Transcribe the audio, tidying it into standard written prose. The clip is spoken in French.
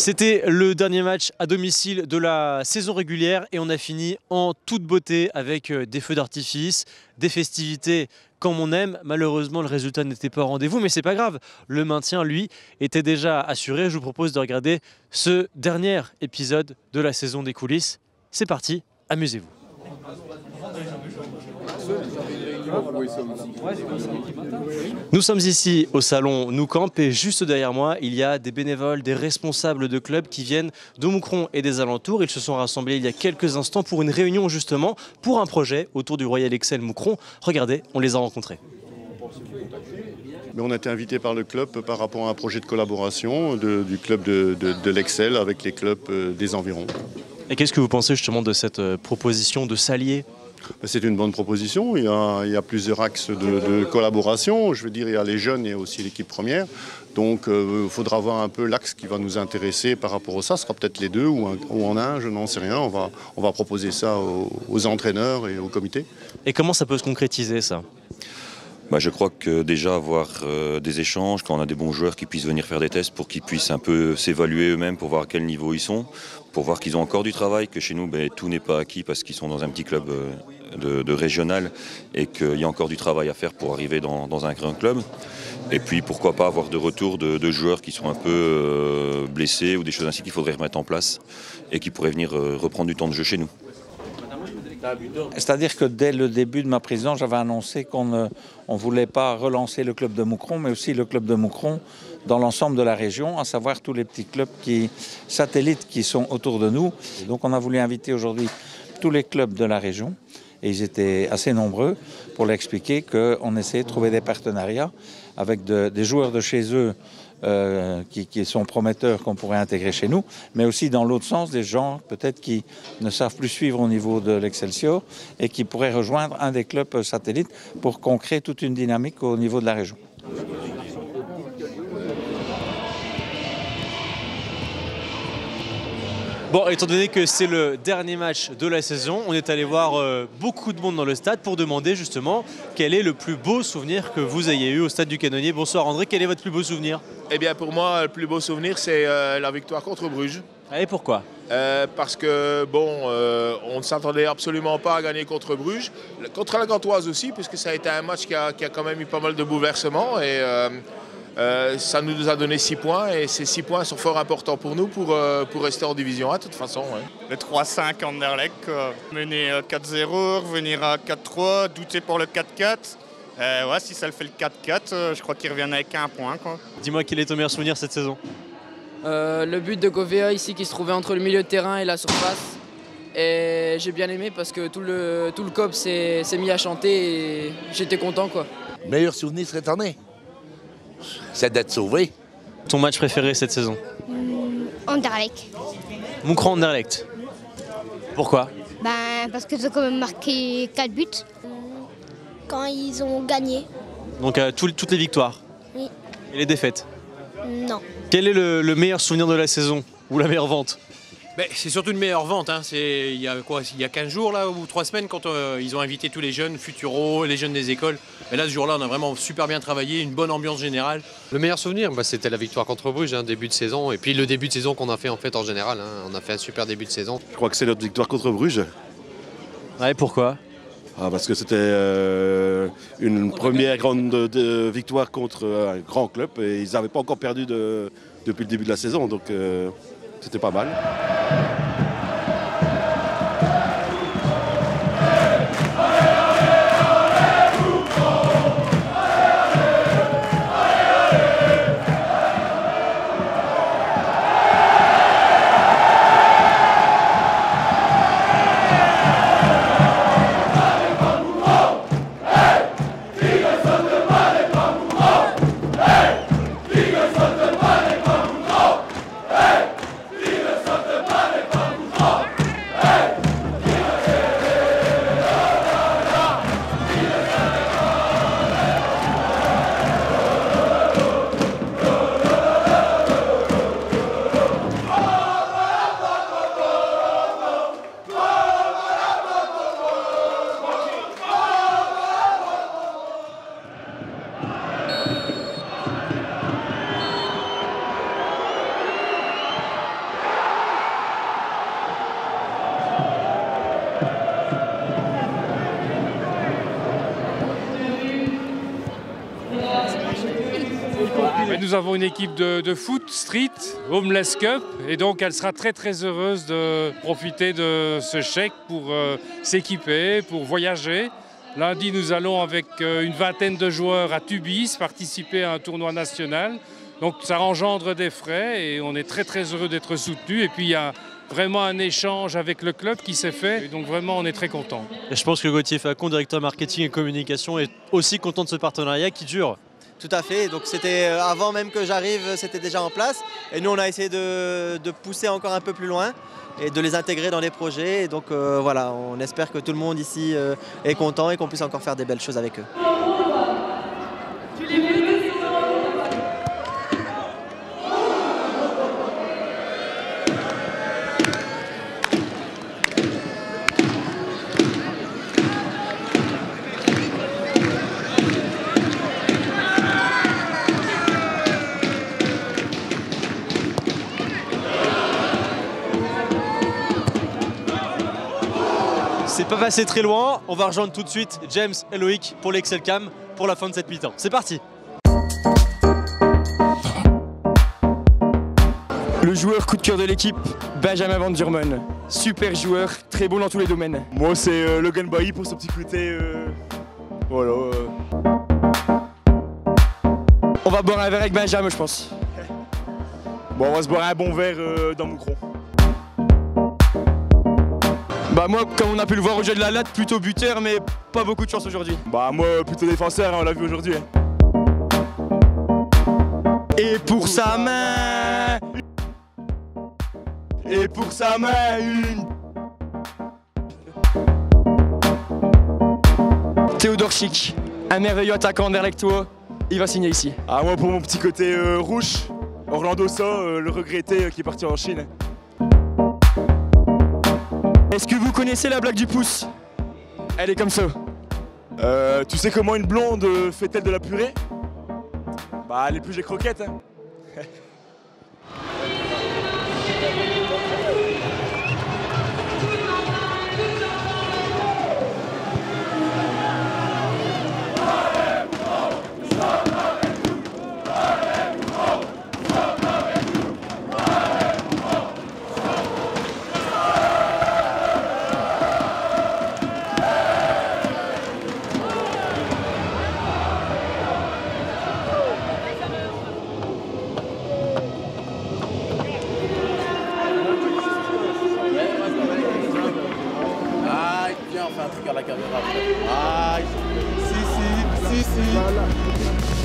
C'était le dernier match à domicile de la saison régulière et on a fini en toute beauté avec des feux d'artifice, des festivités comme on aime. Malheureusement, le résultat n'était pas au rendez-vous, mais c'est pas grave. Le maintien, lui, était déjà assuré. Je vous propose de regarder ce dernier épisode de la saison des coulisses. C'est parti, amusez-vous. Nous sommes ici au salon Nou Camp et juste derrière moi, il y a des bénévoles, des responsables de clubs qui viennent de Moucron et des alentours. Ils se sont rassemblés il y a quelques instants pour une réunion justement pour un projet autour du Royal Excel Moucron. Regardez, on les a rencontrés. Mais on a été invité par le club par rapport à un projet de collaboration du club de l'Excel avec les clubs des environs. Et qu'est-ce que vous pensez justement de cette proposition de s'allier ? C'est une bonne proposition, il y a plusieurs axes de collaboration. Je veux dire, il y a les jeunes et aussi l'équipe première. Donc il faudra voir un peu l'axe qui va nous intéresser par rapport à ça. Ce sera peut-être les deux ou en un, je n'en sais rien. On va proposer ça aux entraîneurs et au comité. Et comment ça peut se concrétiser ça ? Je crois que déjà avoir des échanges, quand on a des bons joueurs qui puissent venir faire des tests pour qu'ils puissent un peu s'évaluer eux-mêmes pour voir à quel niveau ils sont, pour voir qu'ils ont encore du travail, que chez nous tout n'est pas acquis parce qu'ils sont dans un petit club de régional et qu'il y a encore du travail à faire pour arriver dans un grand club. Et puis pourquoi pas avoir de retour de joueurs qui sont un peu blessés ou des choses ainsi qu'il faudrait remettre en place et qui pourraient venir reprendre du temps de jeu chez nous. C'est-à-dire que dès le début de ma présidence, j'avais annoncé qu'on ne voulait pas relancer le club de Moucron, mais aussi le club de Moucron dans l'ensemble de la région, à savoir tous les petits clubs satellites qui sont autour de nous. Et donc on a voulu inviter aujourd'hui tous les clubs de la région, et ils étaient assez nombreux, pour leur expliquer qu'on essayait de trouver des partenariats avec des joueurs de chez eux qui sont prometteurs qu'on pourrait intégrer chez nous, mais aussi dans l'autre sens, des gens peut-être qui ne savent plus suivre au niveau de l'Excelsior et qui pourraient rejoindre un des clubs satellites pour qu'on crée toute une dynamique au niveau de la région. Bon, étant donné que c'est le dernier match de la saison, on est allé voir beaucoup de monde dans le stade pour demander justement quel est le plus beau souvenir que vous ayez eu au stade du Canonnier. Bonsoir André, quel est votre plus beau souvenir ? Eh bien pour moi, le plus beau souvenir, c'est la victoire contre Bruges. Et pourquoi ? Parce que on ne s'attendait absolument pas à gagner contre Bruges. Contre la Gantoise aussi, puisque ça a été un match qui a quand même eu pas mal de bouleversements. Et ça nous a donné 6 points et ces 6 points sont fort importants pour nous pour rester en division A de toute façon. Ouais. Le 3-5 Anderlecht, mener 4-0, revenir à 4-3, douter pour le 4-4. Si ça le fait le 4-4, je crois qu'ils reviennent avec 1 point. Dis-moi quel est ton meilleur souvenir cette saison ? Le but de Govea ici qui se trouvait entre le milieu de terrain et la surface. Et j'ai bien aimé parce que tout le COP s'est mis à chanter et j'étais content quoi. Meilleur souvenir cette année, c'est d'être sauvé. Ton match préféré cette saison ? Anderlecht. Moucron Anderlecht. Pourquoi ? Parce qu'ils ont quand même marqué 4 buts. Quand ils ont gagné. Donc toutes les victoires ? Oui. Et les défaites ? Non. Quel est le meilleur souvenir de la saison ? Ou la meilleure vente ? C'est surtout une meilleure vente. Il y a 15 jours là, ou 3 semaines quand ils ont invité tous les jeunes, Futuro, les jeunes des écoles. Et là, ce jour-là, on a vraiment super bien travaillé, une bonne ambiance générale. Le meilleur souvenir, c'était la victoire contre Bruges, début de saison. Et puis le début de saison qu'on a fait en général. On a fait un super début de saison. Je crois que c'est notre victoire contre Bruges. Ouais, pourquoi ? Parce que c'était une première grande victoire contre un grand club et ils n'avaient pas encore perdu depuis le début de la saison, donc c'était pas mal. nous avons une équipe de foot street, Homeless Cup, et donc elle sera très très heureuse de profiter de ce chèque pour s'équiper, pour voyager. Lundi, nous allons avec une vingtaine de joueurs à Tubize participer à un tournoi national. Donc ça engendre des frais et on est très très heureux d'être soutenus. Et puis il y a vraiment un échange avec le club qui s'est fait. Et donc vraiment, on est très contents. Et je pense que Gauthier Facon, directeur marketing et communication, est aussi content de ce partenariat qui dure. Tout à fait, donc c'était avant même que j'arrive, c'était déjà en place. Et nous, on a essayé de pousser encore un peu plus loin et de les intégrer dans les projets. Et donc voilà, on espère que tout le monde ici est content et qu'on puisse encore faire des belles choses avec eux. C'est pas passé très loin, on va rejoindre tout de suite James et Loïc pour l'Excel Cam pour la fin de cette mi-temps. C'est parti. Le joueur coup de cœur de l'équipe, Benjamin Van Durmen. Super joueur, très bon dans tous les domaines. Moi c'est Logan Bailly pour son petit côté. Voilà. On va boire un verre avec Benjamin, je pense. Bon, on va se boire un bon verre dans Moucron. Bah moi, comme on a pu le voir au jeu de la latte, plutôt buteur, mais pas beaucoup de chance aujourd'hui. Bah moi, plutôt défenseur, hein, on l'a vu aujourd'hui. Hein. Et pour sa main. Et pour sa main, une. Théodore Chic, un merveilleux attaquant anderlechtois, il va signer ici. Ah moi pour mon petit côté rouge, Orlando Ça, le regretté qui est parti en Chine. Est-ce que vous connaissez la blague du pouce? Elle est comme ça. Tu sais comment une blonde fait-elle de la purée? Bah elle épluche les croquettes. Hein. Viens, on fait un truc à la caméra. Ah, si.